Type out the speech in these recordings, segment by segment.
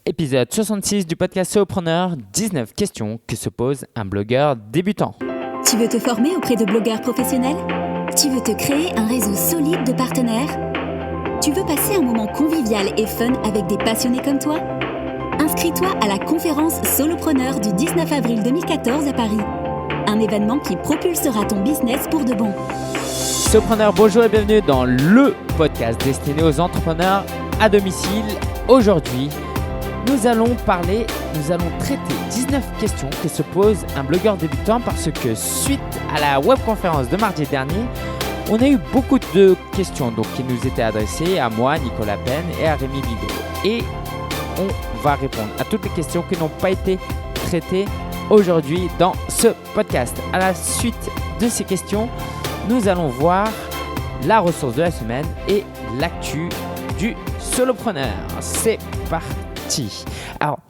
Épisode 66 du podcast Solopreneur, 19 questions que se pose un blogueur débutant. Tu veux te former auprès de blogueurs professionnels ? Tu veux te créer un réseau solide de partenaires ? Tu veux passer un moment convivial et fun avec des passionnés comme toi ? Inscris-toi à la conférence Solopreneur du 19 avril 2014 à Paris. Un événement qui propulsera ton business pour de bon. Solopreneur, bonjour et bienvenue dans le podcast destiné aux entrepreneurs à domicile. Aujourd'hui, nous allons traiter 19 questions que se pose un blogueur débutant parce que suite à la webconférence de mardi dernier, on a eu beaucoup de questions qui nous étaient adressées à moi, Nicolas Penn et à Rémi Bigot. Et on va répondre à toutes les questions qui n'ont pas été traitées aujourd'hui dans ce podcast. À la suite de ces questions, nous allons voir la ressource de la semaine et l'actu du solopreneur. C'est parti. Alors,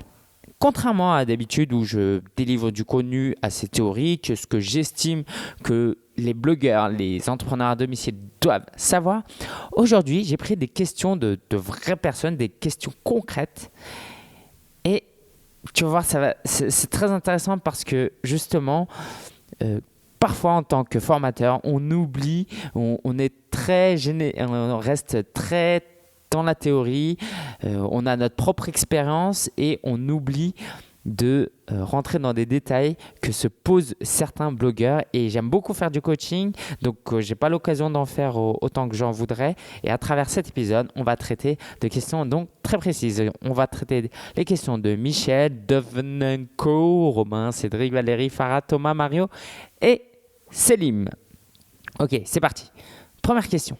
contrairement à d'habitude où je délivre du contenu assez théorique, ce que j'estime que les blogueurs, les entrepreneurs à domicile doivent savoir, aujourd'hui, j'ai pris des questions de vraies personnes, des questions concrètes. Et tu vas voir, c'est très intéressant parce que justement, parfois en tant que formateur, on oublie, on est très gêné, on reste très dans la théorie, on a notre propre expérience et on oublie de rentrer dans des détails que se posent certains blogueurs. Et j'aime beaucoup faire du coaching, donc je n'ai pas l'occasion d'en faire autant que j'en voudrais. Et à travers cet épisode, on va traiter de questions donc très précises. On va traiter les questions de Michel, Devenenko, Romain, Cédric, Valérie, Farah, Thomas, Mario et Selim. Ok, c'est parti. Première question.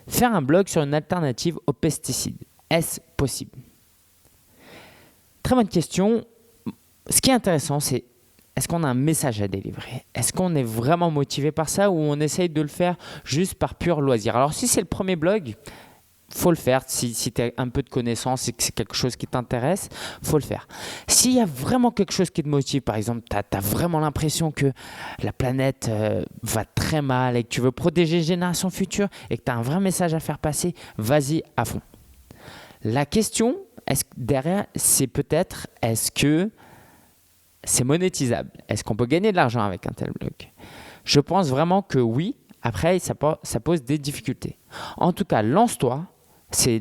Faire un blog sur une alternative aux pesticides, est-ce possible ? Très bonne question. Ce qui est intéressant, c'est est-ce qu'on a un message à délivrer ? Est-ce qu'on est vraiment motivé par ça ou on essaye de le faire juste par pur loisir ? Alors si c'est le premier blog, faut le faire. Si tu as un peu de connaissances et que c'est quelque chose qui t'intéresse, faut le faire. S'il y a vraiment quelque chose qui te motive, par exemple, tu as vraiment l'impression que la planète va très mal et que tu veux protéger les générations futures et que tu as un vrai message à faire passer, vas-y à fond. La question derrière, c'est peut-être est-ce que c'est monétisable ? Est-ce qu'on peut gagner de l'argent avec un tel blog ? Je pense vraiment que oui. Après, ça pose des difficultés. En tout cas, lance-toi. C'est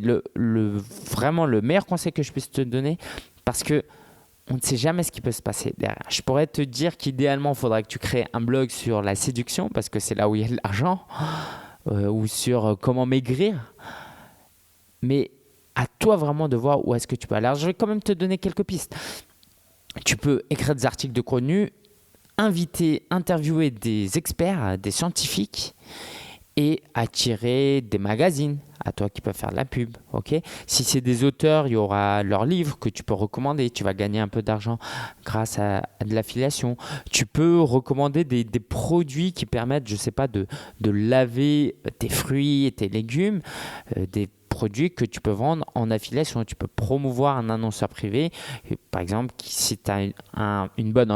vraiment le meilleur conseil que je puisse te donner parce qu'on ne sait jamais ce qui peut se passer derrière. Je pourrais te dire qu'idéalement, il faudrait que tu crées un blog sur la séduction parce que c'est là où il y a de l'argent ou sur comment maigrir. Mais à toi vraiment de voir où est-ce que tu peux aller. Alors, je vais quand même te donner quelques pistes. Tu peux écrire des articles de contenu, interviewer des experts, des scientifiques et attirer des magazines à toi qui peuvent faire de la pub. Okay ? Si c'est des auteurs, il y aura leurs livres que tu peux recommander. Tu vas gagner un peu d'argent grâce à de l'affiliation. Tu peux recommander des produits qui permettent, je ne sais pas, de laver tes fruits et tes légumes, des produits que tu peux vendre en affiliation. Tu peux promouvoir un annonceur privé. Par exemple, si tu as une bonne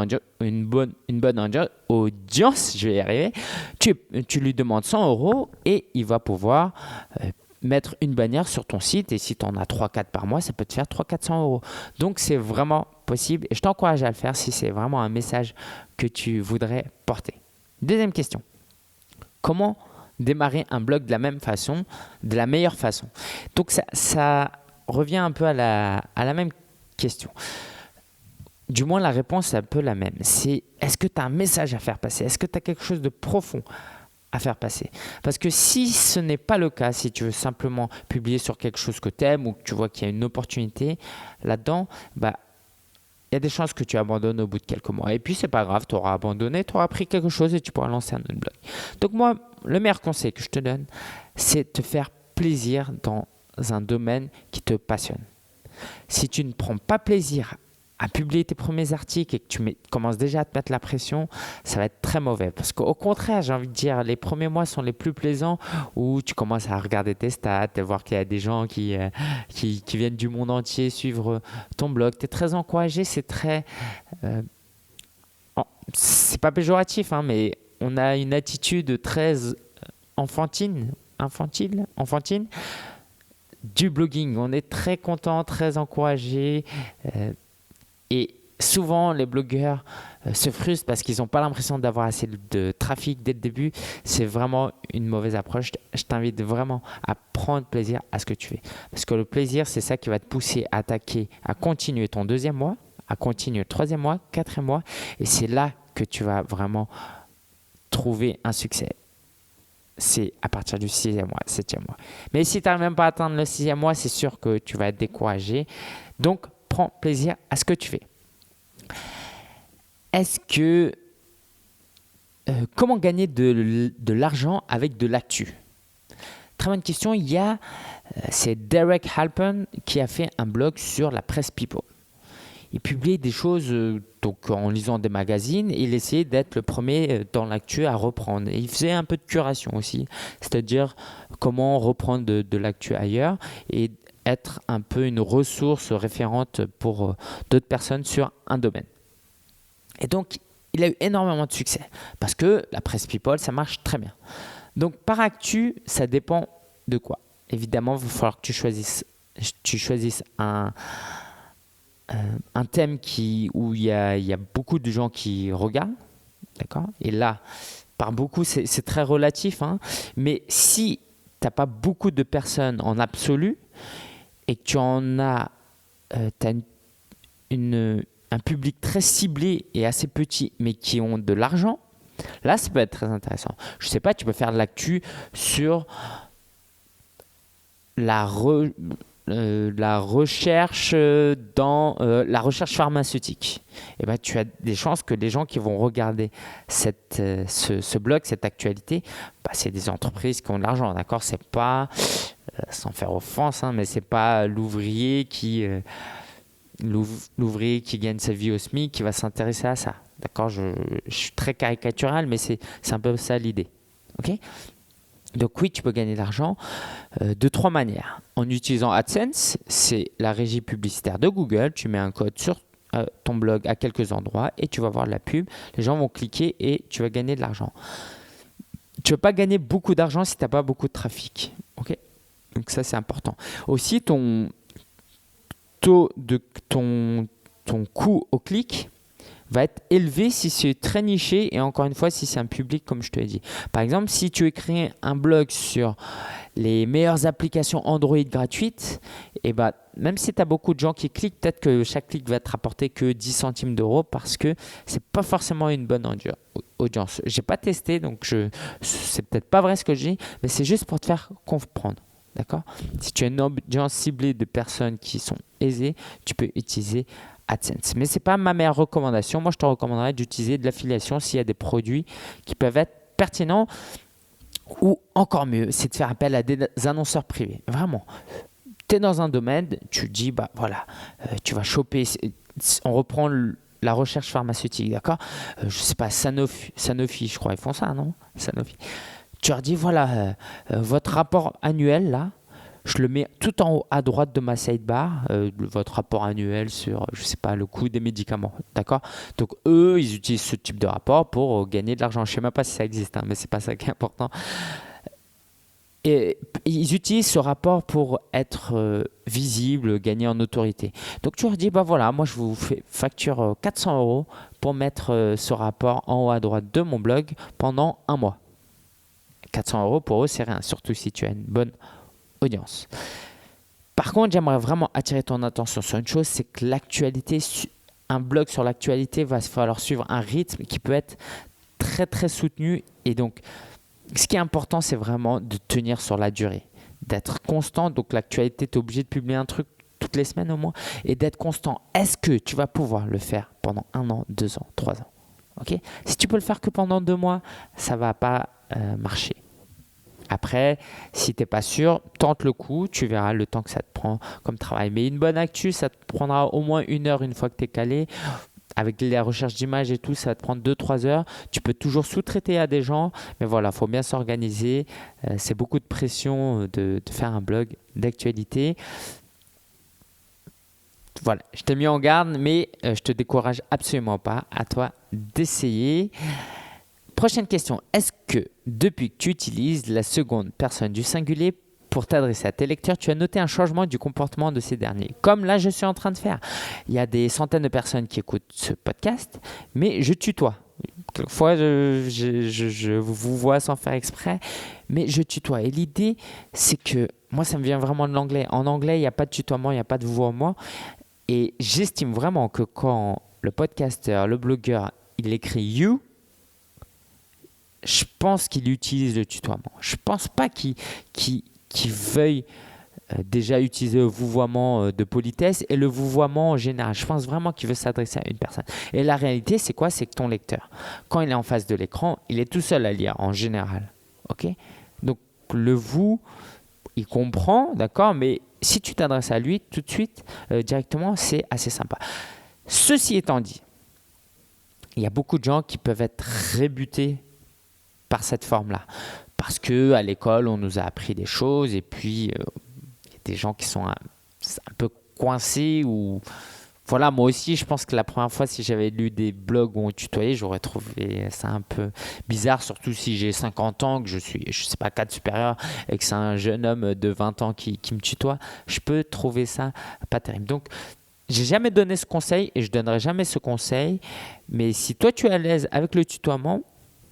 audience, je vais y arriver, tu lui demandes 100 € et il va pouvoir mettre une bannière sur ton site. Et si tu en as 3-4 par mois, ça peut te faire 300-400 €. Donc, c'est vraiment possible et je t'encourage à le faire si c'est vraiment un message que tu voudrais porter. Deuxième question. Comment démarrer un blog de la même façon, de la meilleure façon. Donc ça revient un peu à la même question. Du moins, la réponse est un peu la même. C'est est-ce que tu as un message à faire passer ? Est-ce que tu as quelque chose de profond à faire passer ? Parce que si ce n'est pas le cas, si tu veux simplement publier sur quelque chose que tu aimes ou que tu vois qu'il y a une opportunité là-dedans, il y a des chances que tu abandonnes au bout de quelques mois. Et puis, c'est pas grave, tu auras abandonné, tu auras appris quelque chose et tu pourras lancer un autre blog. Donc moi, le meilleur conseil que je te donne, c'est de te faire plaisir dans un domaine qui te passionne. Si tu ne prends pas plaisir à publier tes premiers articles et que tu commences déjà à te mettre la pression, ça va être très mauvais. Parce qu'au contraire, j'ai envie de dire, les premiers mois sont les plus plaisants où tu commences à regarder tes stats, à voir qu'il y a des gens qui viennent du monde entier suivre ton blog. Tu es très encouragé, c'est très... c'est pas péjoratif, mais on a une attitude très enfantine. du blogging. On est très content, très encouragé. Et souvent, les blogueurs se frustrent parce qu'ils n'ont pas l'impression d'avoir assez de trafic dès le début. C'est vraiment une mauvaise approche. Je t'invite vraiment à prendre plaisir à ce que tu fais. Parce que le plaisir, c'est ça qui va te pousser à attaquer, à continuer ton 2e mois, à continuer le 3e mois, 4e mois. Et c'est là que tu vas vraiment trouver un succès. C'est à partir du 6e mois, 7e mois. Mais si tu n'arrives même pas à atteindre le 6e mois, c'est sûr que tu vas être découragé. Donc, prends plaisir à ce que tu fais. Comment gagner de l'argent avec de l'actu? Très bonne question. C'est Derek Halpern qui a fait un blog sur la presse People. Il publiait des choses donc en lisant des magazines et il essayait d'être le premier dans l'actu à reprendre. Et il faisait un peu de curation aussi, c'est-à-dire comment reprendre de l'actu ailleurs et être un peu une ressource référente pour d'autres personnes sur un domaine. Et donc, il a eu énormément de succès parce que la presse People, ça marche très bien. Donc, par actu, ça dépend de quoi. Évidemment, il va falloir que tu choisisses un thème où il y a beaucoup de gens qui regardent. D'accord ? Et là, par beaucoup, c'est très relatif. Hein, mais si tu n'as pas beaucoup de personnes en absolu et que tu as un public très ciblé et assez petit, mais qui ont de l'argent, là, ça peut être très intéressant. Je ne sais pas, tu peux faire de l'actu sur la recherche la recherche pharmaceutique. Et ben, tu as des chances que les gens qui vont regarder ce blog, cette actualité, c'est des entreprises qui ont de l'argent. D'accord ? C'est pas, sans faire offense, hein, mais c'est pas l'ouvrier qui gagne sa vie au SMIC qui va s'intéresser à ça. D'accord ? Je suis très caricatural, mais c'est un peu ça l'idée. Ok ? Donc oui, tu peux gagner de l'argent de 3 manières. En utilisant AdSense, c'est la régie publicitaire de Google. Tu mets un code sur ton blog à quelques endroits et tu vas voir de la pub. Les gens vont cliquer et tu vas gagner de l'argent. Tu ne vas pas gagner beaucoup d'argent si tu n'as pas beaucoup de trafic. Okay ? Donc ça, c'est important. Aussi, ton coût au clic va être élevé si c'est très niché et encore une fois si c'est un public comme je te l'ai dit. Par exemple, si tu écris un blog sur les meilleures applications Android gratuites, et même si tu as beaucoup de gens qui cliquent, peut-être que chaque clic va te rapporter que 10 centimes d'euros parce que c'est pas forcément une bonne audience. J'ai pas testé, donc c'est peut-être pas vrai ce que je dis, mais c'est juste pour te faire comprendre. D'accord ? Si tu as une audience ciblée de personnes qui sont aisées, tu peux utiliser AdSense. Mais ce n'est pas ma meilleure recommandation. Moi, je te recommanderais d'utiliser de l'affiliation s'il y a des produits qui peuvent être pertinents. Ou encore mieux, c'est de faire appel à des annonceurs privés. Vraiment. Tu es dans un domaine, tu dis, tu vas choper. On reprend la recherche pharmaceutique, d'accord ? Je ne sais pas, Sanofi, je crois, ils font ça, non ? Sanofi. Tu leur dis, votre rapport annuel, là, je le mets tout en haut à droite de ma sidebar, votre rapport annuel sur, je ne sais pas, le coût des médicaments, d'accord ? Donc, eux, ils utilisent ce type de rapport pour gagner de l'argent. Je ne sais même pas si ça existe, hein, mais ce n'est pas ça qui est important. Et ils utilisent ce rapport pour être visible, gagner en autorité. Donc, tu leur dis, moi, je vous facture 400 € pour mettre ce rapport en haut à droite de mon blog pendant 1 mois. 400 € pour eux, c'est rien, surtout si tu as une bonne audience. Par contre, j'aimerais vraiment attirer ton attention sur une chose, c'est que l'actualité, un blog sur l'actualité va falloir suivre un rythme qui peut être très très soutenu. Et donc, ce qui est important, c'est vraiment de tenir sur la durée, d'être constant. Donc, l'actualité, tu es obligé de publier un truc toutes les semaines au moins et d'être constant. Est-ce que tu vas pouvoir le faire pendant 1 an, 2 ans, 3 ans ? Okay ? Si tu peux le faire que pendant 2 mois, ça ne va pas marcher. Après, si tu n'es pas sûr, tente le coup, tu verras le temps que ça te prend comme travail. Mais une bonne actu, ça te prendra au moins 1 heure une fois que tu es calé. Avec les recherches d'images et tout, ça va te prendre 2-3 heures. Tu peux toujours sous-traiter à des gens, mais voilà, il faut bien s'organiser. C'est beaucoup de pression de faire un blog d'actualité. Voilà, je t'ai mis en garde, mais je te décourage absolument pas. À toi d'essayer. Prochaine question. Est-ce que depuis que tu utilises la seconde personne du singulier pour t'adresser à tes lecteurs, tu as noté un changement du comportement de ces derniers. Comme là, je suis en train de faire. Il y a des centaines de personnes qui écoutent ce podcast, mais je tutoie. Quelquefois, je vous vois sans faire exprès, mais je tutoie. Et l'idée, c'est que moi, ça me vient vraiment de l'anglais. En anglais, il n'y a pas de tutoiement, il n'y a pas de vouvoiement. Et j'estime vraiment que quand le podcasteur, le blogueur, il écrit « you », je pense qu'il utilise le tutoiement. Je ne pense pas qu'il veuille déjà utiliser le vouvoiement de politesse et le vouvoiement en général. Je pense vraiment qu'il veut s'adresser à une personne. Et la réalité, c'est quoi? C'est que ton lecteur, quand il est en face de l'écran, il est tout seul à lire en général. Okay? Donc, le « vous », il comprend, d'accord? Mais si tu t'adresses à lui tout de suite, directement, c'est assez sympa. Ceci étant dit, il y a beaucoup de gens qui peuvent être rebutés par cette forme-là. Parce qu'à l'école, on nous a appris des choses et puis il y a des gens qui sont un peu coincés ou... Voilà, moi aussi, je pense que la première fois, si j'avais lu des blogs où on tutoyait, j'aurais trouvé ça un peu bizarre, surtout si j'ai 50 ans, que je suis, je sais pas, cadre supérieur et que c'est un jeune homme de 20 ans qui me tutoie. Je peux trouver ça pas terrible. Donc, j'ai jamais donné ce conseil et je donnerai jamais ce conseil. Mais si toi, tu es à l'aise avec le tutoiement,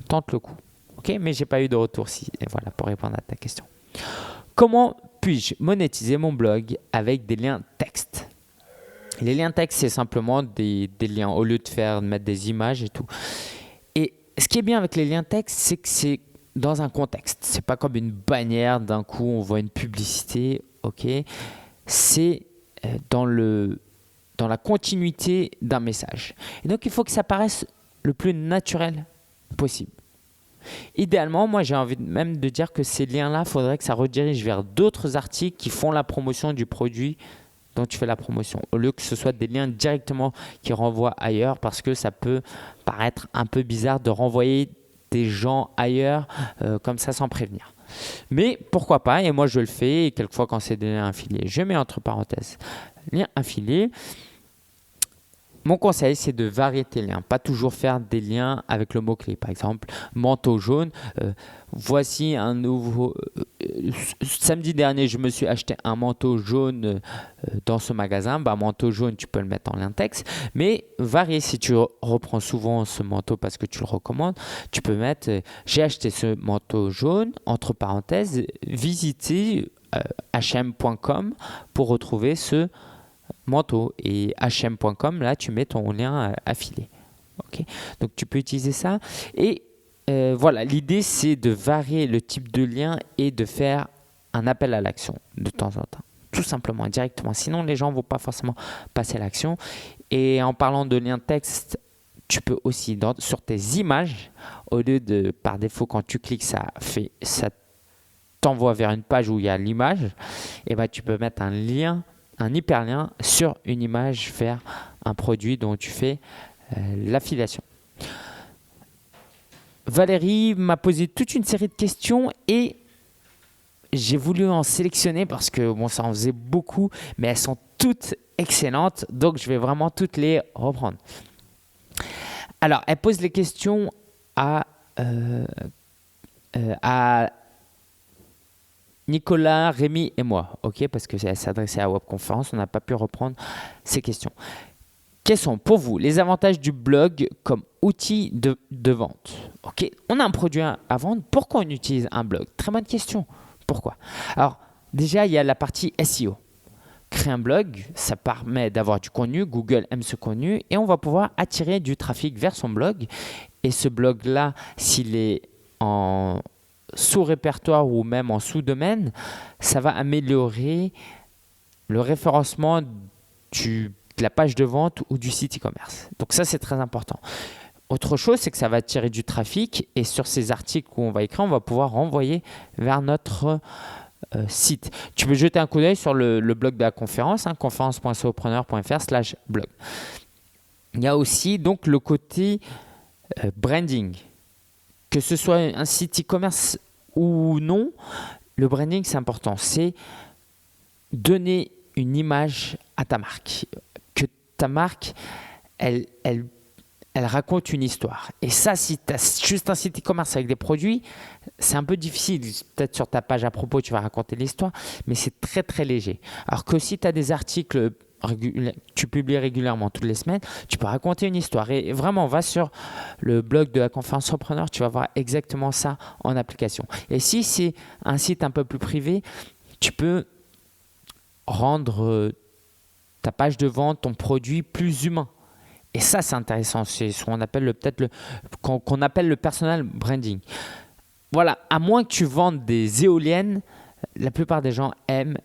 tente le coup. Okay, mais je n'ai pas eu de retour et voilà, pour répondre à ta question. Comment puis-je monétiser mon blog avec des liens texte? Les liens texte, c'est simplement des liens au lieu de mettre des images et tout. Et ce qui est bien avec les liens texte, c'est que c'est dans un contexte. Ce n'est pas comme une bannière, d'un coup on voit une publicité. Okay, c'est dans la continuité d'un message. Et donc il faut que ça paraisse le plus naturel possible. Idéalement, moi j'ai envie même de dire que ces liens-là, il faudrait que ça redirige vers d'autres articles qui font la promotion du produit dont tu fais la promotion, au lieu que ce soit des liens directement qui renvoient ailleurs, parce que ça peut paraître un peu bizarre de renvoyer des gens ailleurs comme ça sans prévenir. Mais pourquoi pas, et moi je le fais, et quelquefois quand c'est des liens affiliés, je mets entre parenthèses liens affiliés. Mon conseil, c'est de varier tes liens, pas toujours faire des liens avec le mot-clé. Par exemple, manteau jaune, voici un nouveau... samedi dernier, je me suis acheté un manteau jaune dans ce magasin. Manteau jaune, tu peux le mettre en lien texte. Mais varier, si tu reprends souvent ce manteau parce que tu le recommandes, tu peux mettre j'ai acheté ce manteau jaune, entre parenthèses, visitez hm.com pour retrouver ce manteau, et hm.com, là tu mets ton lien affilié. Okay, donc tu peux utiliser ça et voilà, l'idée c'est de varier le type de lien et de faire un appel à l'action de temps en temps, tout simplement, directement, sinon les gens ne vont pas forcément passer à l'action. Et en parlant de lien texte, tu peux aussi sur tes images, au lieu de, par défaut quand tu cliques ça t'envoie vers une page où il y a l'image, et tu peux mettre un lien, un hyperlien sur une image vers un produit dont tu fais l'affiliation. Valérie m'a posé toute une série de questions et j'ai voulu en sélectionner parce que ça en faisait beaucoup, mais elles sont toutes excellentes, donc je vais vraiment toutes les reprendre. Alors, elle pose les questions à Nicolas, Rémi et moi, ok, parce que ça s'adressait à Webconférence, on n'a pas pu reprendre ces questions. Quels sont pour vous les avantages du blog comme outil de vente? Ok, on a un produit à vendre, pourquoi on utilise un blog? Très bonne question. Pourquoi? Alors, déjà, il y a la partie SEO. Créer un blog, ça permet d'avoir du contenu, Google aime ce contenu et on va pouvoir attirer du trafic vers son blog. Et ce blog-là, s'il est en sous-répertoire ou même en sous-domaine, ça va améliorer le référencement de la page de vente ou du site e-commerce. Donc ça, c'est très important. Autre chose, c'est que ça va attirer du trafic et sur ces articles où on va écrire, on va pouvoir renvoyer vers notre site. Tu peux jeter un coup d'œil sur le blog de la conférence, conférence.solopreneur.fr/blog. Il y a aussi donc le côté branding. Que ce soit un site e-commerce ou non, le branding, c'est important. C'est donner une image à ta marque. Que ta marque, elle elle raconte une histoire. Et ça, si tu as juste un site e-commerce avec des produits, c'est un peu difficile. Peut-être sur ta page à propos, tu vas raconter l'histoire, mais c'est très, très léger. Alors que si tu as des articles tu publies régulièrement toutes les semaines, tu peux raconter une histoire. Et vraiment, va sur le blog de la conférence entrepreneur, tu vas voir exactement ça en application. Et si c'est un site un peu plus privé, tu peux rendre ta page de vente, ton produit plus humain. Et ça, c'est intéressant. C'est ce qu'on appelle qu'on appelle le personal branding. Voilà, à moins que tu vendes des éoliennes, la plupart des gens aiment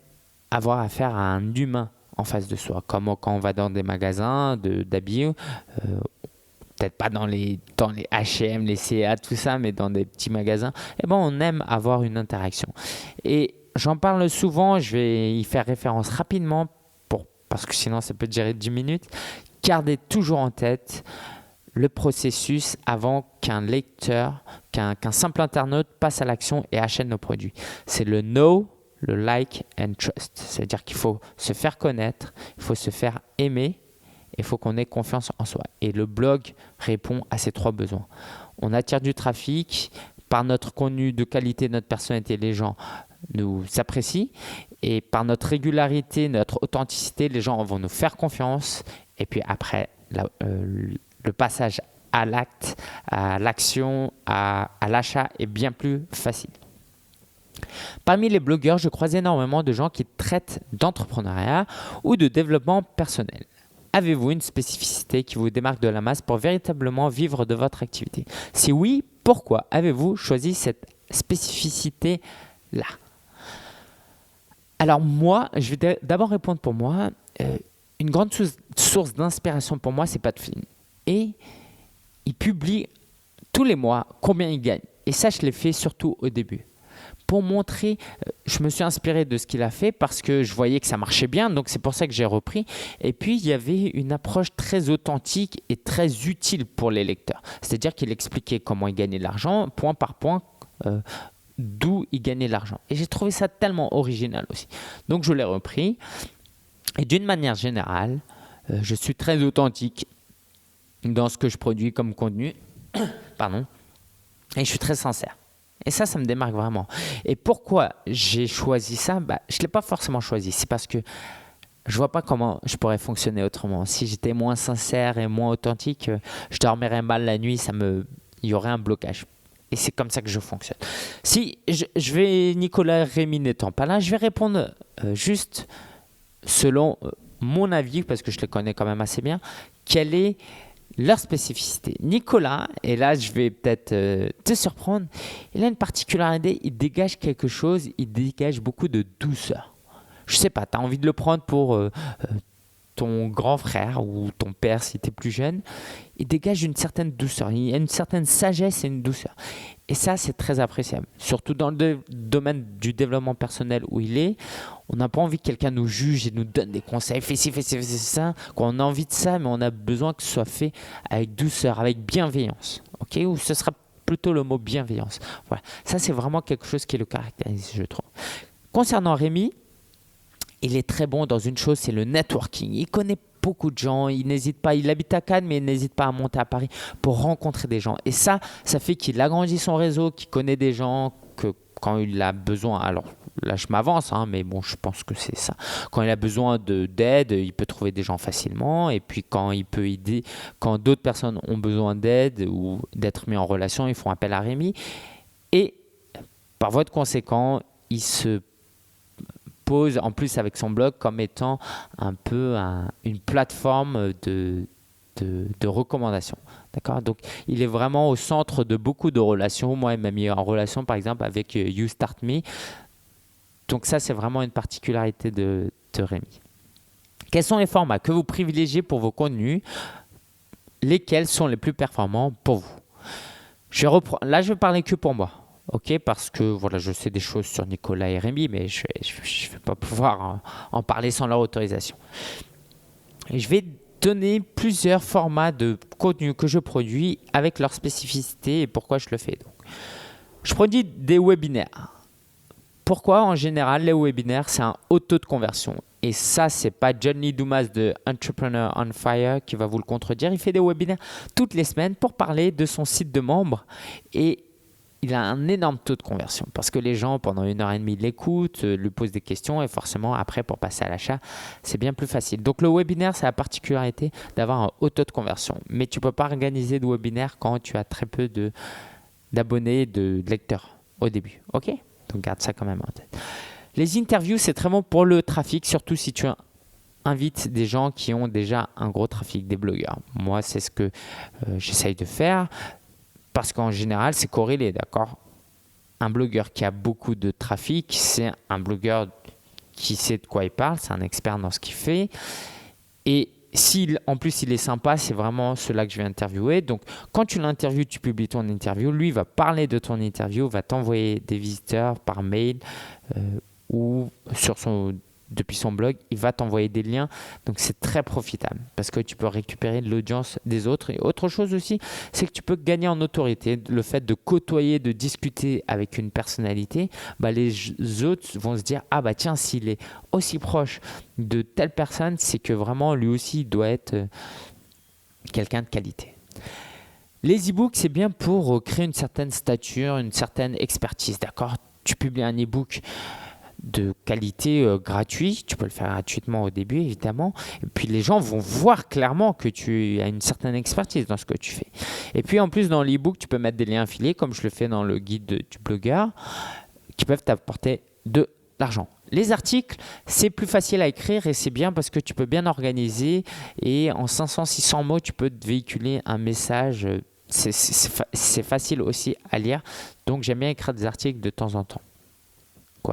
avoir affaire à un humain en face de soi. Comme quand on va dans des magasins d'habits, peut-être pas dans les H&M, les C&A, tout ça, mais dans des petits magasins, on aime avoir une interaction. Et j'en parle souvent, je vais y faire référence rapidement, parce que sinon ça peut durer 10 minutes. Gardez toujours en tête le processus avant qu'un lecteur, qu'un simple internaute passe à l'action et achète nos produits. C'est le know, le like and trust. C'est-à-dire qu'il faut se faire connaître, il faut se faire aimer, il faut qu'on ait confiance en soi. Et le blog répond à ces 3 besoins. On attire du trafic, par notre contenu de qualité, notre personnalité, les gens nous apprécient. Et par notre régularité, notre authenticité, les gens vont nous faire confiance. Et puis après, le passage à l'acte, à l'action, à l'achat est bien plus facile. Parmi les blogueurs, je croise énormément de gens qui traitent d'entrepreneuriat ou de développement personnel. Avez-vous une spécificité qui vous démarque de la masse pour véritablement vivre de votre activité? Si oui, pourquoi avez-vous choisi cette spécificité-là? Alors moi, je vais d'abord répondre pour moi. Une grande source d'inspiration pour moi, c'est Pat Flynn. Et il publie tous les mois combien il gagne. Et ça, je l'ai fait surtout au début. Pour montrer, je me suis inspiré de ce qu'il a fait parce que je voyais que ça marchait bien, donc c'est pour ça que j'ai repris. Et puis, il y avait une approche très authentique et très utile pour les lecteurs. C'est-à-dire qu'il expliquait comment il gagnait de l'argent, point par point, d'où il gagnait de l'argent. Et j'ai trouvé ça tellement original aussi. Donc, je l'ai repris. Et d'une manière générale, je suis très authentique dans ce que je produis comme contenu. Pardon. Et je suis très sincère. Et ça me démarque vraiment. Et pourquoi j'ai choisi ça? Je ne l'ai pas forcément choisi. C'est parce que je ne vois pas comment je pourrais fonctionner autrement. Si j'étais moins sincère et moins authentique, je dormirais mal la nuit, il y aurait un blocage. Et c'est comme ça que je fonctionne. Si je vais, Nicolas Rémy n'étant pas là, je vais répondre juste selon mon avis, parce que je les connais quand même assez bien, quelle est leur spécificité. Nicolas, et là je vais peut-être te surprendre, il a une particularité, il dégage quelque chose, il dégage beaucoup de douceur. Je sais pas, tu as envie de le prendre pour ton grand frère ou ton père si tu es plus jeune, il dégage une certaine douceur, il y a une certaine sagesse et une douceur. Et ça, c'est très appréciable. Surtout dans le domaine du développement personnel où il est, on n'a pas envie que quelqu'un nous juge et nous donne des conseils, fais ci, fais ça, qu'on a envie de ça, mais on a besoin que ce soit fait avec douceur, avec bienveillance. Okay? Ou ce sera plutôt le mot bienveillance. Voilà. Ça, c'est vraiment quelque chose qui le caractérise, je trouve. Concernant Rémy, il est très bon dans une chose, c'est le networking. Il connaît beaucoup de gens, il n'hésite pas, il habite à Cannes, mais il n'hésite pas à monter à Paris pour rencontrer des gens. Et ça fait qu'il agrandit son réseau, qu'il connaît des gens, que quand il a besoin, alors là je m'avance, mais bon, je pense que c'est ça. Quand il a besoin d'aide, il peut trouver des gens facilement. Et puis quand il peut aider, quand d'autres personnes ont besoin d'aide ou d'être mis en relation, ils font appel à Rémy. Et par voie de conséquent, il se pose en plus avec son blog comme étant un peu une plateforme de recommandations. D'accord ? Donc, il est vraiment au centre de beaucoup de relations. Moi, il m'a mis en relation, par exemple, avec You Start Me. Donc, ça, c'est vraiment une particularité de Rémy. Quels sont les formats que vous privilégiez pour vos contenus? Lesquels sont les plus performants pour vous? Là, je vais parler que pour moi. Ok, parce que voilà, je sais des choses sur Nicolas et Rémy, mais je ne vais pas pouvoir en parler sans leur autorisation. Et je vais donner plusieurs formats de contenu que je produis avec leur spécificité et pourquoi je le fais. Donc, je produis des webinaires. Pourquoi en général les webinaires, c'est un haut taux de conversion? Et ça, c'est pas John Lee Dumas de Entrepreneur on Fire qui va vous le contredire. Il fait des webinaires toutes les semaines pour parler de son site de membres et il a un énorme taux de conversion parce que les gens, pendant 1h30, l'écoutent, lui posent des questions et forcément, après, pour passer à l'achat, c'est bien plus facile. Donc, le webinaire, c'est la particularité d'avoir un haut taux de conversion. Mais tu ne peux pas organiser de webinaire quand tu as très peu d'abonnés, de lecteurs au début. OK? Donc, garde ça quand même en tête. Les interviews, c'est très bon pour le trafic, surtout si tu invites des gens qui ont déjà un gros trafic, des blogueurs. Moi, c'est ce que j'essaye de faire. Parce qu'en général, c'est corrélé, d'accord? Un blogueur qui a beaucoup de trafic, c'est un blogueur qui sait de quoi il parle, c'est un expert dans ce qu'il fait. Et en plus il est sympa, c'est vraiment ceux-là que je vais interviewer. Donc, quand tu l'interviews, tu publies ton interview. Lui, il va parler de ton interview, va t'envoyer des visiteurs par mail ou depuis son blog, il va t'envoyer des liens. Donc, c'est très profitable parce que tu peux récupérer de l'audience des autres. Et autre chose aussi, c'est que tu peux gagner en autorité. Le fait de côtoyer, de discuter avec une personnalité, les autres vont se dire « Ah bah tiens, s'il est aussi proche de telle personne, c'est que vraiment, lui aussi, il doit être quelqu'un de qualité. » Les e-books, c'est bien pour créer une certaine stature, une certaine expertise. D'accord ? Tu publies un e-book de qualité gratuit, tu peux le faire gratuitement au début évidemment, et puis les gens vont voir clairement que tu as une certaine expertise dans ce que tu fais. Et puis en plus dans l'e-book, tu peux mettre des liens affiliés comme je le fais dans le guide du blogueur qui peuvent t'apporter de l'argent. Les articles, c'est plus facile à écrire et c'est bien parce que tu peux bien organiser et en 500-600 mots, tu peux te véhiculer un message. C'est facile aussi à lire, donc j'aime bien écrire des articles de temps en temps.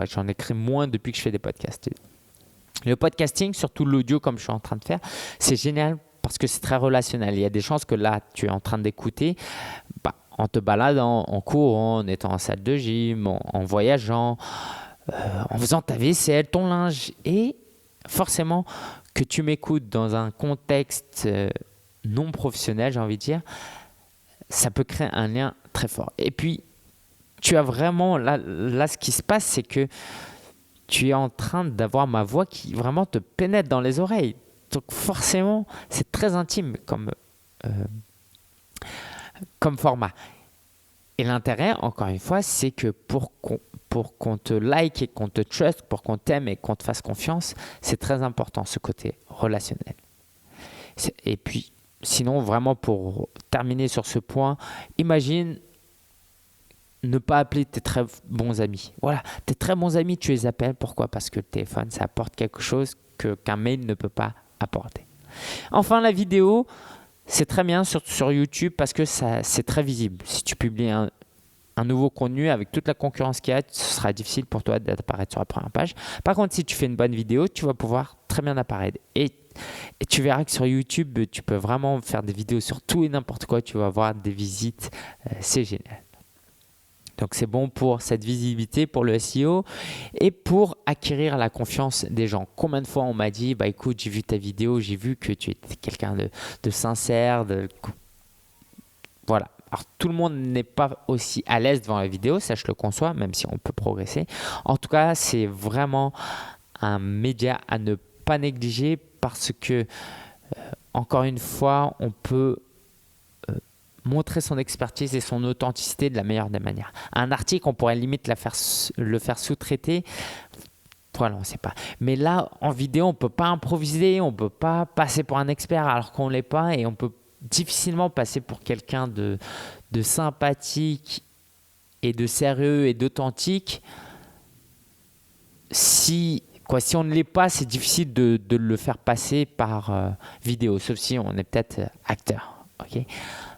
J'en écris moins depuis que je fais des podcasts. Le podcasting, surtout l'audio comme je suis en train de faire, c'est génial parce que c'est très relationnel. Il y a des chances que là, tu es en train d'écouter en te baladant, en courant, en étant en salle de gym, en voyageant, en faisant ta vaisselle, ton linge. Et forcément, que tu m'écoutes dans un contexte non professionnel, j'ai envie de dire, ça peut créer un lien très fort. Et puis, tu as vraiment, là, ce qui se passe, c'est que tu es en train d'avoir ma voix qui vraiment te pénètre dans les oreilles. Donc forcément, c'est très intime comme format. Et l'intérêt, encore une fois, c'est que pour qu'on te like et qu'on te trust, pour qu'on t'aime et qu'on te fasse confiance, c'est très important ce côté relationnel. Et puis, sinon, vraiment pour terminer sur ce point, imagine ne pas appeler tes très bons amis. Voilà, tes très bons amis, tu les appelles. Pourquoi ? Parce que le téléphone, ça apporte quelque chose qu'un mail ne peut pas apporter. Enfin, la vidéo, c'est très bien sur YouTube parce que c'est très visible. Si tu publies un nouveau contenu avec toute la concurrence qu'il y a, ce sera difficile pour toi d'apparaître sur la première page. Par contre, si tu fais une bonne vidéo, tu vas pouvoir très bien apparaître. Et tu verras que sur YouTube, tu peux vraiment faire des vidéos sur tout et n'importe quoi. Tu vas avoir des visites. C'est génial. Donc, c'est bon pour cette visibilité, pour le SEO et pour acquérir la confiance des gens. Combien de fois on m'a dit, écoute, j'ai vu ta vidéo, j'ai vu que tu étais quelqu'un de sincère. Voilà. Alors, tout le monde n'est pas aussi à l'aise devant la vidéo, ça je le conçois, même si on peut progresser. En tout cas, c'est vraiment un média à ne pas négliger parce que, encore une fois, on peut montrer son expertise et son authenticité de la meilleure des manières. Un article, on pourrait limite le faire sous-traiter. Voilà, on ne sait pas. Mais là, en vidéo, on ne peut pas improviser, on ne peut pas passer pour un expert alors qu'on ne l'est pas et on peut difficilement passer pour quelqu'un de sympathique et de sérieux et d'authentique. Si on ne l'est pas, c'est difficile de le faire passer par vidéo, sauf si on est peut-être acteur. Okay ?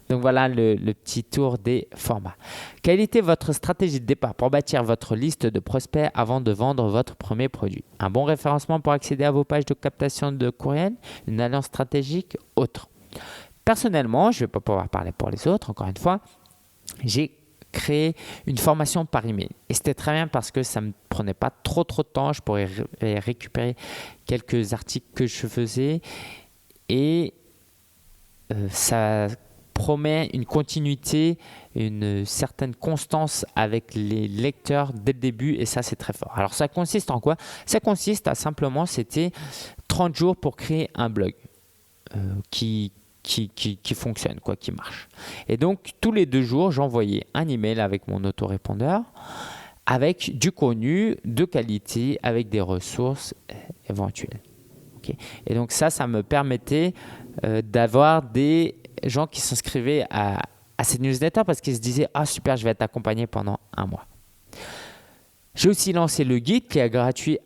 Donc voilà le petit tour des formats. Quelle était votre stratégie de départ pour bâtir votre liste de prospects avant de vendre votre premier produit ? Un bon référencement pour accéder à vos pages de captation de courriel ? Une alliance stratégique ? Autre. Personnellement, je ne vais pas pouvoir parler pour les autres, encore une fois, j'ai créé une formation par email. Et c'était très bien parce que ça ne me prenait pas trop de temps. Je pourrais récupérer quelques articles que je faisais et ça promet une continuité, une certaine constance avec les lecteurs dès le début et ça, c'est très fort. Alors, ça consiste en quoi? Ça consiste à simplement, c'était 30 jours pour créer un blog qui fonctionne, quoi, qui marche. Et donc, tous les 2 jours, j'envoyais un email avec mon autorépondeur avec du contenu de qualité, avec des ressources éventuelles. Okay. Et donc ça me permettait d'avoir des gens qui s'inscrivaient à cette newsletter parce qu'ils se disaient « Ah super, je vais être accompagné pendant 1 mois ». J'ai aussi lancé le guide qui est gratuit.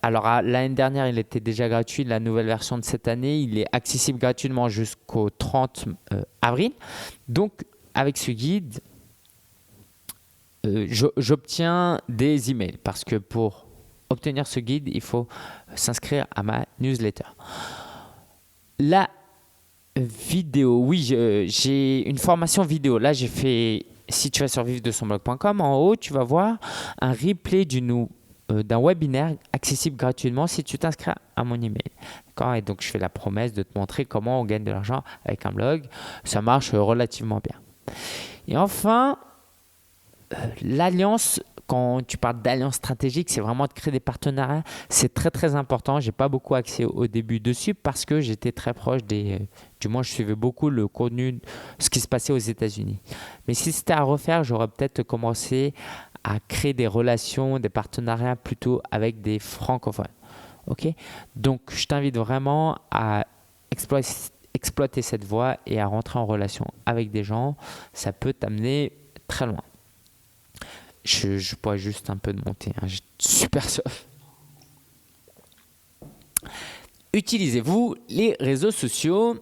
Alors l'année dernière, il était déjà gratuit. La nouvelle version de cette année, il est accessible gratuitement jusqu'au 30 avril. Donc avec ce guide, j'obtiens des emails parce que pour obtenir ce guide, il faut s'inscrire à ma newsletter. La vidéo, oui, j'ai une formation vidéo. Là, j'ai fait, si tu vas sur vivre-de-son-blog.com, en haut, tu vas voir un replay d'un webinaire accessible gratuitement si tu t'inscris à mon email. D'accord ? Et donc, je fais la promesse de te montrer comment on gagne de l'argent avec un blog. Ça marche relativement bien. Et enfin, l'alliance, quand tu parles d'alliance stratégique, c'est vraiment de créer des partenariats. C'est très, très important. Je n'ai pas beaucoup accès au début dessus parce que j'étais très proche du moins, je suivais beaucoup le contenu, ce qui se passait aux États-Unis. Mais si c'était à refaire, j'aurais peut-être commencé à créer des relations, des partenariats plutôt avec des francophones. Okay ? Donc, je t'invite vraiment à exploiter cette voie et à rentrer en relation avec des gens. Ça peut t'amener très loin. Je bois juste un peu de mon thé, hein. J'ai super soif. Utilisez-vous les réseaux sociaux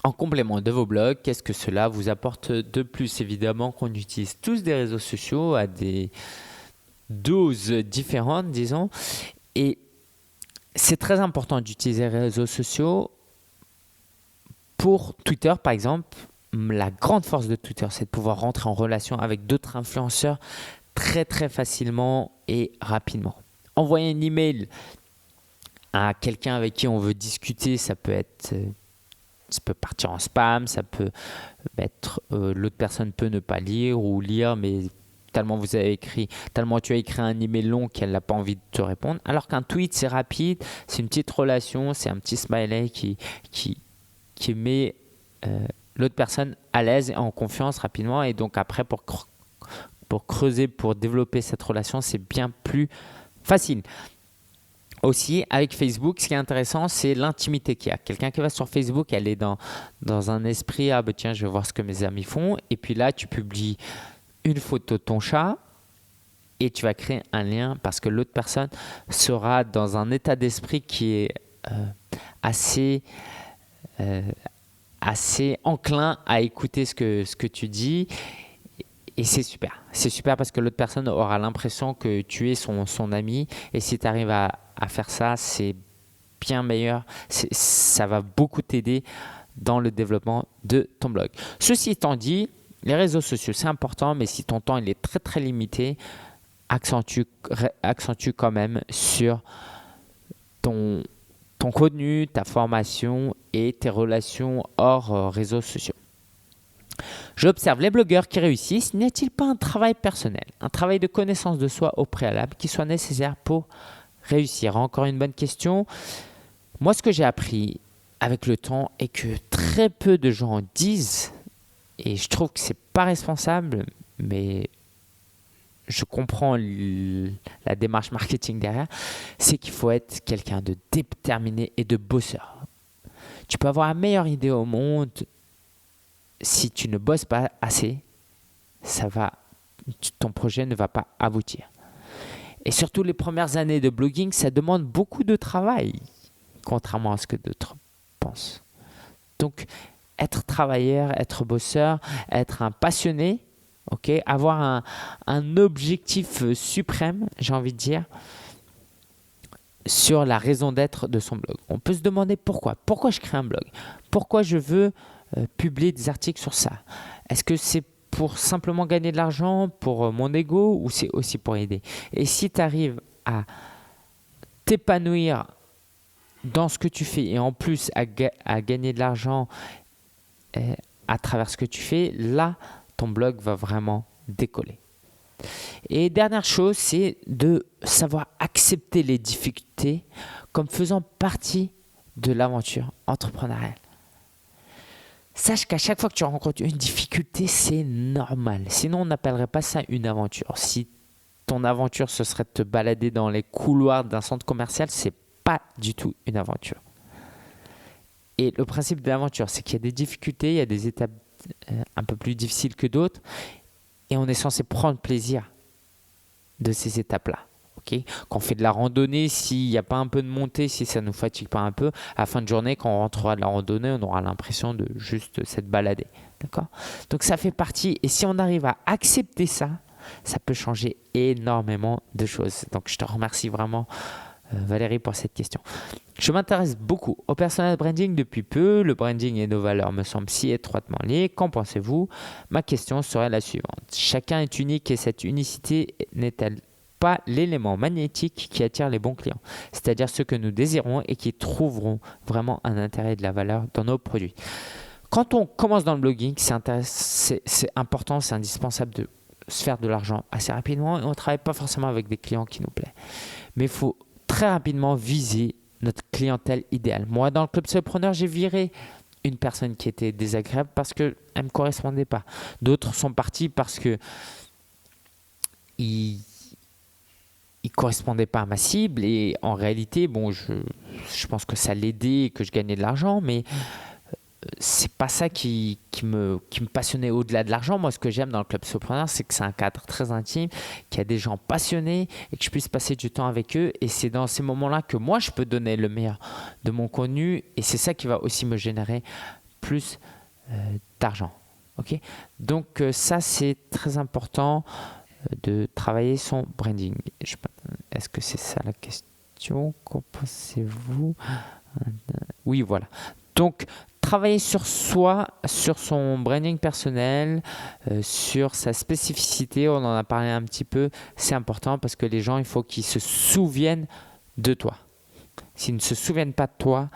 en complément de vos blogs? Qu'est-ce que cela vous apporte de plus? Évidemment qu'on utilise tous des réseaux sociaux à des doses différentes, disons. Et c'est très important d'utiliser les réseaux sociaux. Pour Twitter, par exemple, la grande force de Twitter, c'est de pouvoir rentrer en relation avec d'autres influenceurs très très facilement et rapidement. Envoyer un email à quelqu'un avec qui on veut discuter, ça peut partir en spam, ça peut être l'autre personne peut ne pas lire ou lire, mais tellement tu as écrit un email long qu'elle n'a pas envie de te répondre. Alors qu'un tweet, c'est rapide, c'est une petite relation, c'est un petit smiley qui met l'autre personne à l'aise et en confiance rapidement. Et donc après, pour creuser, pour développer cette relation, c'est bien plus facile. Aussi, avec Facebook, ce qui est intéressant, c'est l'intimité qu'il y a. Quelqu'un qui va sur Facebook, elle est dans un esprit « Ah ben tiens, je vais voir ce que mes amis font ». Et puis là, tu publies une photo de ton chat et tu vas créer un lien parce que l'autre personne sera dans un état d'esprit qui est assez enclin à écouter ce que tu dis. Et c'est super. C'est super parce que l'autre personne aura l'impression que tu es son ami. Et si tu arrives à faire ça, c'est bien meilleur. Ça va beaucoup t'aider dans le développement de ton blog. Ceci étant dit, les réseaux sociaux, c'est important. Mais si ton temps il est très, très limité, accentue quand même sur ton contenu, ta formation et tes relations hors réseaux sociaux. J'observe les blogueurs qui réussissent. N'y a-t-il pas un travail personnel, un travail de connaissance de soi au préalable qui soit nécessaire pour réussir? Encore une bonne question. Moi, ce que j'ai appris avec le temps est que très peu de gens disent, et je trouve que ce n'est pas responsable, mais je comprends la démarche marketing derrière, c'est qu'il faut être quelqu'un de déterminé et de bosseur. Tu peux avoir la meilleure idée au monde. Si tu ne bosses pas assez, ton projet ne va pas aboutir. Et surtout, les premières années de blogging, ça demande beaucoup de travail, contrairement à ce que d'autres pensent. Donc, être travailleur, être bosseur, être un passionné, okay, avoir un objectif suprême, j'ai envie de dire, sur la raison d'être de son blog. On peut se demander pourquoi. Pourquoi je crée un blog? Pourquoi je veux publier des articles sur ça? Est-ce que c'est pour simplement gagner de l'argent, pour mon ego, ou c'est aussi pour aider? Et si tu arrives à t'épanouir dans ce que tu fais et en plus à gagner de l'argent à travers ce que tu fais, là, ton blog va vraiment décoller. Et dernière chose, c'est de savoir accepter les difficultés comme faisant partie de l'aventure entrepreneuriale. Sache qu'à chaque fois que tu rencontres une difficulté, c'est normal. Sinon, on n'appellerait pas ça une aventure. Si ton aventure, ce serait de te balader dans les couloirs d'un centre commercial, c'est pas du tout une aventure. Et le principe de l'aventure, c'est qu'il y a des difficultés, il y a des étapes un peu plus difficiles que d'autres, et on est censé prendre plaisir de ces étapes-là. Okay, quand on fait de la randonnée, s'il n'y a pas un peu de montée, si ça ne nous fatigue pas un peu, à la fin de journée, quand on rentrera de la randonnée, on aura l'impression de juste s'être baladé. D'accord ? Donc ça fait partie, et si on arrive à accepter ça, ça peut changer énormément de choses. Donc je te remercie vraiment, Valérie, pour cette question. Je m'intéresse beaucoup au personal branding depuis peu. Le branding et nos valeurs me semblent si étroitement liés. Qu'en pensez-vous ? Ma question serait la suivante. Chacun est unique et cette unicité n'est-elle pas l'élément magnétique qui attire les bons clients, c'est-à-dire ceux que nous désirons et qui trouveront vraiment un intérêt et de la valeur dans nos produits. Quand on commence dans le blogging, c'est important, c'est indispensable de se faire de l'argent assez rapidement et on ne travaille pas forcément avec des clients qui nous plaisent. Mais il faut très rapidement viser notre clientèle idéale. Moi, dans le Club Solopreneur, j'ai viré une personne qui était désagréable parce qu'elle ne me correspondait pas. D'autres sont partis parce que ils correspondait pas à ma cible et en réalité, bon, je pense que ça l'aidait et que je gagnais de l'argent, mais c'est pas ça qui me passionnait au-delà de l'argent. Moi, ce que j'aime dans le Club Solopreneur, c'est que c'est un cadre très intime, qu'il y a des gens passionnés et que je puisse passer du temps avec eux. Et c'est dans ces moments-là que moi, je peux donner le meilleur de mon contenu et c'est ça qui va aussi me générer plus d'argent. Okay ? Donc ça, c'est très important de travailler son branding. Est-ce que c'est ça la question ? Qu'en pensez-vous ? Oui, voilà. Donc, travailler sur soi, sur son branding personnel, sur sa spécificité, on en a parlé un petit peu, c'est important parce que les gens, il faut qu'ils se souviennent de toi. S'ils ne se souviennent pas de toi,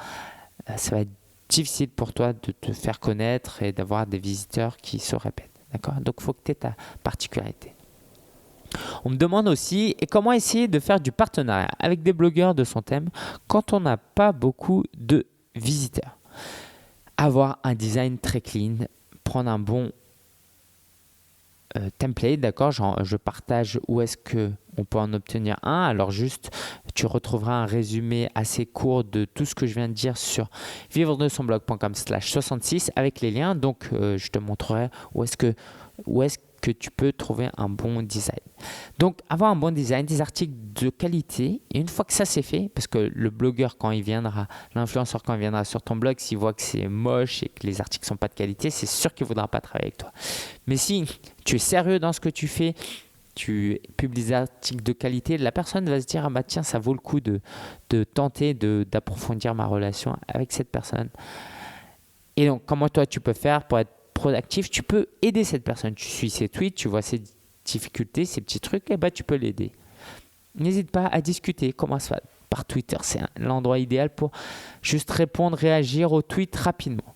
ça va être difficile pour toi de te faire connaître et d'avoir des visiteurs qui se répètent. D'accord ? Donc, il faut que tu aies ta particularité. On me demande aussi comment essayer de faire du partenariat avec des blogueurs de son thème quand on n'a pas beaucoup de visiteurs. Avoir un design très clean, prendre un bon template, d'accord, je partage où est-ce qu'on peut en obtenir un. Alors juste, tu retrouveras un résumé assez court de tout ce que je viens de dire sur vivredesonblog.com/66 avec les liens. Donc, je te montrerai où est-ce que tu peux trouver un bon design. Donc, avoir un bon design, des articles de qualité. Et une fois que ça c'est fait, parce que le blogueur, quand il viendra, l'influenceur, quand il viendra sur ton blog, s'il voit que c'est moche et que les articles ne sont pas de qualité, c'est sûr qu'il ne voudra pas travailler avec toi. Mais si tu es sérieux dans ce que tu fais, tu publies des articles de qualité, la personne va se dire « Ah bah tiens, ça vaut le coup de tenter d'approfondir ma relation avec cette personne. » Et donc, comment toi tu peux faire pour être proactif, tu peux aider cette personne. Tu suis ses tweets, tu vois ses difficultés, ses petits trucs, et bah tu peux l'aider. N'hésite pas à discuter. Comment ça va ? Par Twitter, c'est l'endroit idéal pour juste répondre, réagir aux tweets rapidement.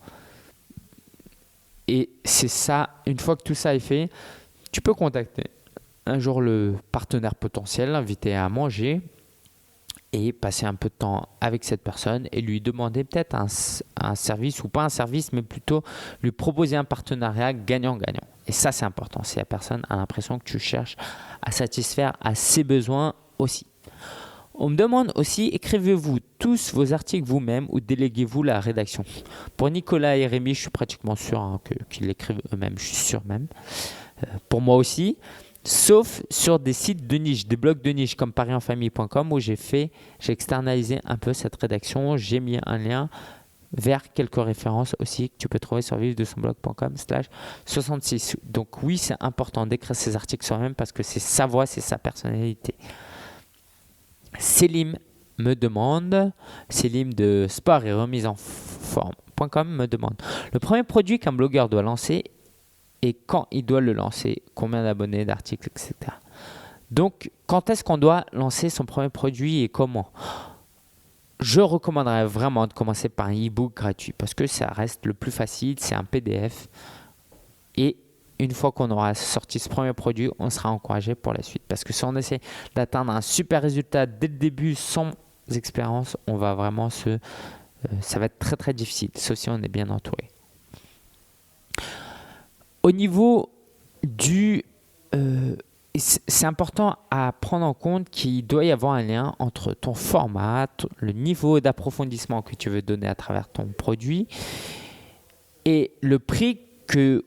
Et c'est ça, une fois que tout ça est fait, tu peux contacter un jour le partenaire potentiel, l'inviter à manger et passer un peu de temps avec cette personne et lui demander peut-être un service, ou pas un service, mais plutôt lui proposer un partenariat gagnant-gagnant. Et ça, c'est important. Si la personne a l'impression que tu cherches à satisfaire à ses besoins aussi. On me demande aussi, écrivez-vous tous vos articles vous-même ou déléguez-vous la rédaction ? Pour Nicolas et Rémi, je suis pratiquement sûr qu'ils l'écrivent eux-mêmes, je suis sûr même. Pour moi aussi. Sauf sur des sites de niche, des blogs de niche comme parienfamille.com où j'ai externalisé un peu cette rédaction. J'ai mis un lien vers quelques références aussi que tu peux trouver sur vivredesonblog.com/66. Donc oui, c'est important d'écrire ces articles soi-même parce que c'est sa voix, c'est sa personnalité. Célim de sport et remise en forme.com me demande le premier produit qu'un blogueur doit lancer et quand il doit le lancer, combien d'abonnés, d'articles, etc. Donc, quand est-ce qu'on doit lancer son premier produit et comment ? je recommanderais vraiment de commencer par un e-book gratuit parce que ça reste le plus facile, c'est un PDF. Et une fois qu'on aura sorti ce premier produit, on sera encouragé pour la suite. Parce que si on essaie d'atteindre un super résultat dès le début sans expérience, on va vraiment ça va être très très difficile, sauf si on est bien entouré. Au niveau c'est important à prendre en compte qu'il doit y avoir un lien entre ton format, le niveau d'approfondissement que tu veux donner à travers ton produit et le prix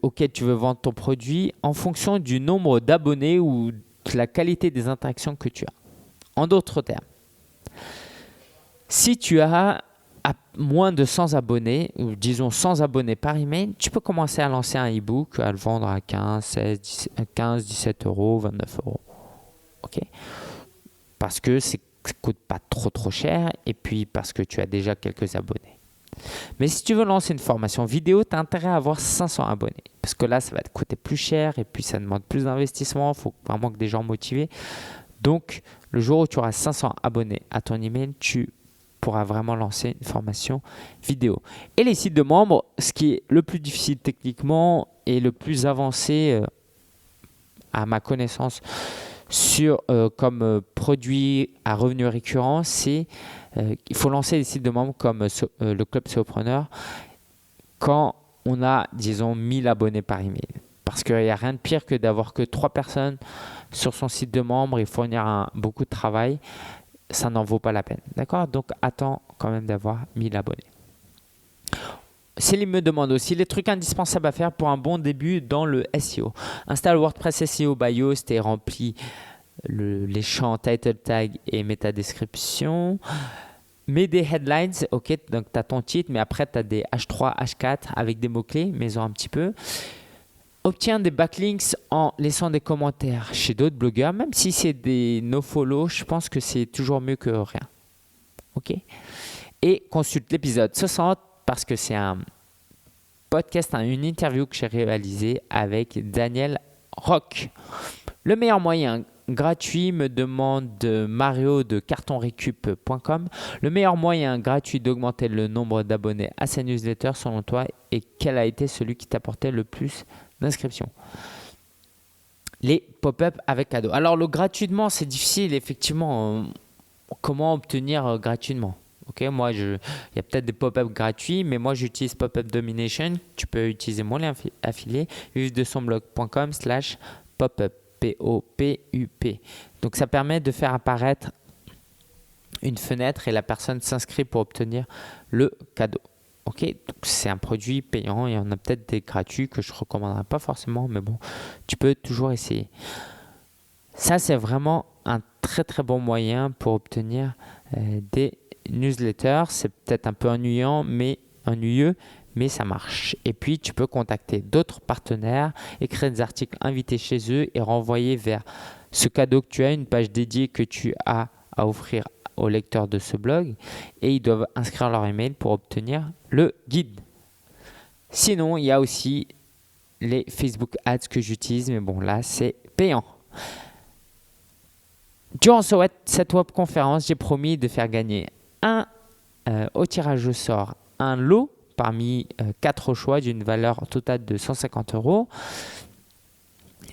auquel tu veux vendre ton produit en fonction du nombre d'abonnés ou de la qualité des interactions que tu as. En d'autres termes, si tu as à moins de 100 abonnés, ou disons 100 abonnés par email, tu peux commencer à lancer un e-book, à le vendre à 15, 17 euros, 29 euros. OK ? Parce que ça ne coûte pas trop cher et puis parce que tu as déjà quelques abonnés. Mais si tu veux lancer une formation vidéo, tu as intérêt à avoir 500 abonnés. Parce que là, ça va te coûter plus cher et puis ça demande plus d'investissement. Il faut vraiment que des gens motivés. Donc, le jour où tu auras 500 abonnés à ton email, tu pourras vraiment lancer une formation vidéo. Et les sites de membres, ce qui est le plus difficile techniquement et le plus avancé à ma connaissance comme produit à revenu récurrent, c'est qu'il faut lancer des sites de membres comme le Club Solopreneur quand on a, disons, 1000 abonnés par email. Parce qu'il n'y a rien de pire que d'avoir que 3 personnes sur son site de membres et fournir beaucoup de travail. Ça n'en vaut pas la peine. D'accord ? Donc, attends quand même d'avoir 1000 abonnés. Céline me demande aussi les trucs indispensables à faire pour un bon début dans le SEO. Installe WordPress SEO by Yoast et remplis les champs title tag et métadescription. Mets des headlines, ok, donc tu as ton titre, mais après tu as des H3, H4 avec des mots-clés, mets-en un petit peu. Obtiens des backlinks en laissant des commentaires chez d'autres blogueurs, même si c'est des no-follow, je pense que c'est toujours mieux que rien. Ok ? Et consulte l'épisode 60 parce que c'est un podcast, une interview que j'ai réalisée avec Daniel Rock. Le meilleur moyen gratuit, me demande Mario de cartonrecup.com. Le meilleur moyen gratuit d'augmenter le nombre d'abonnés à sa newsletter selon toi et quel a été celui qui t'apportait le plus d'inscriptions? Les pop-up avec cadeau. Alors le gratuitement, c'est difficile effectivement. Comment obtenir gratuitement? Ok, moi il y a peut-être des pop-up gratuits, mais moi j'utilise Pop-up Domination. Tu peux utiliser mon lien affilié vivredesonblog.com/popup. P-O-P-U-P. Donc ça permet de faire apparaître une fenêtre et la personne s'inscrit pour obtenir le cadeau. Ok, donc c'est un produit payant. Il y en a peut-être des gratuits que je ne recommanderais pas forcément, mais bon, tu peux toujours essayer. Ça, c'est vraiment un très très bon moyen pour obtenir des newsletters. C'est peut-être un peu ennuyeux, mais ça marche. Et puis, tu peux contacter d'autres partenaires, écrire des articles invités chez eux et renvoyer vers ce cadeau que tu as, une page dédiée que tu as à offrir aux lecteurs de ce blog. Et ils doivent inscrire leur email pour obtenir le guide. Sinon, il y a aussi les Facebook Ads que j'utilise, mais bon, là, c'est payant. Durant cette webconférence, j'ai promis de faire gagner au tirage au sort un lot parmi 4 choix d'une valeur totale de 150 €.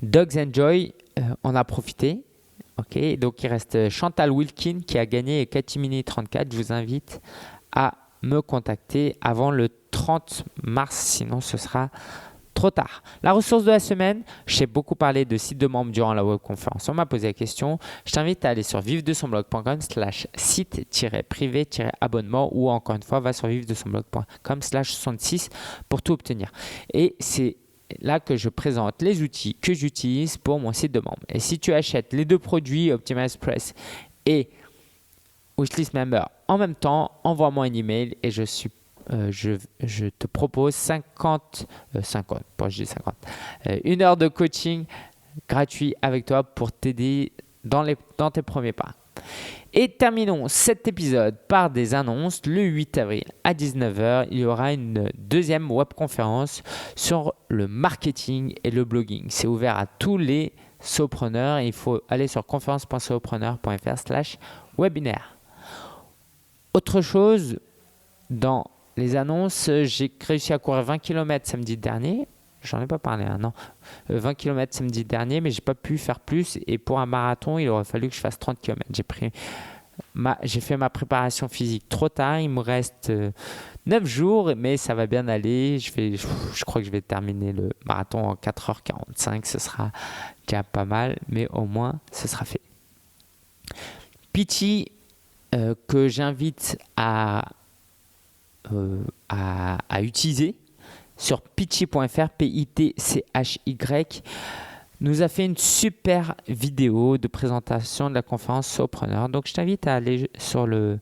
Dogs Enjoy en a profité. Okay, donc il reste Chantal Wilkin qui a gagné et Katimini34. Je vous invite à me contacter avant le 30 mars, sinon ce sera trop tard. La ressource de la semaine, j'ai beaucoup parlé de sites de membres durant la webconférence. On m'a posé la question. Je t'invite à aller sur vivredesonblog.com/site-privé-abonnement ou encore une fois, va sur vivredesonblog.com/66 pour tout obtenir. Et c'est là que je présente les outils que j'utilise pour mon site de membre. Et si tu achètes les 2 produits, Optimize et Wishlist Member en même temps, envoie-moi un email et je te propose 1 heure de coaching gratuit avec toi pour t'aider dans tes premiers pas. Et terminons cet épisode par des annonces. Le 8 avril à 19h, il y aura une deuxième webconférence sur le marketing et le blogging. C'est ouvert à tous les solopreneurs et il faut aller sur conférence.solopreneur.fr/webinaire. Autre chose, dans les annonces, j'ai réussi à courir 20 km samedi dernier. J'en ai pas parlé, non. 20 km samedi dernier, mais j'ai pas pu faire plus. Et pour un marathon, il aurait fallu que je fasse 30 km. J'ai fait ma préparation physique trop tard. Il me reste 9 jours, mais ça va bien aller. Je crois que je vais terminer le marathon en 4h45. Ce sera déjà pas mal, mais au moins, ce sera fait. Pitchy, que j'invite à utiliser sur pitchy.fr, P-I-T-C-H-Y, nous a fait une super vidéo de présentation de la conférence Solopreneur. Donc, je t'invite à aller sur le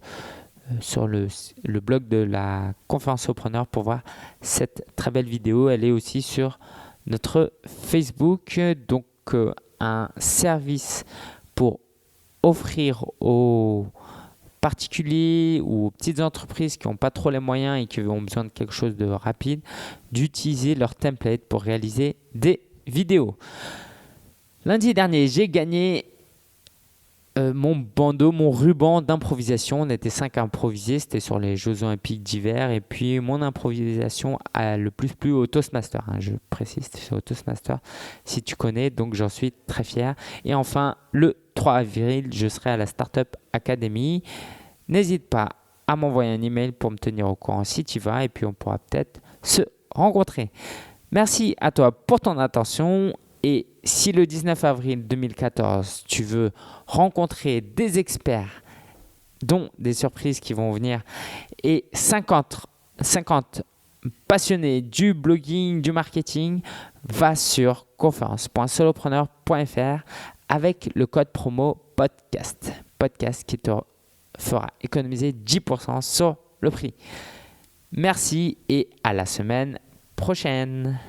blog de la conférence Solopreneur pour voir cette très belle vidéo. Elle est aussi sur notre Facebook. Donc, un service pour offrir aux particuliers ou aux petites entreprises qui n'ont pas trop les moyens et qui ont besoin de quelque chose de rapide, d'utiliser leur template pour réaliser des vidéos. Lundi dernier, j'ai gagné mon bandeau, mon ruban d'improvisation. On était 5 à improviser, c'était sur les Jeux Olympiques d'hiver. Et puis mon improvisation a le plus plu au Toastmaster. Je précise, c'est au Toastmaster si tu connais, donc j'en suis très fier. Et enfin, le 3 avril, je serai à la Startup Academy. N'hésite pas à m'envoyer un email pour me tenir au courant si tu vas, et puis on pourra peut-être se rencontrer. Merci à toi pour ton attention. Et si le 19 avril 2014, tu veux rencontrer des experts, dont des surprises qui vont venir, et 50 passionnés du blogging, du marketing, va sur conférence.solopreneur.fr avec le code promo podcast. Podcast qui te fera économiser 10% sur le prix. Merci et à la semaine prochaine.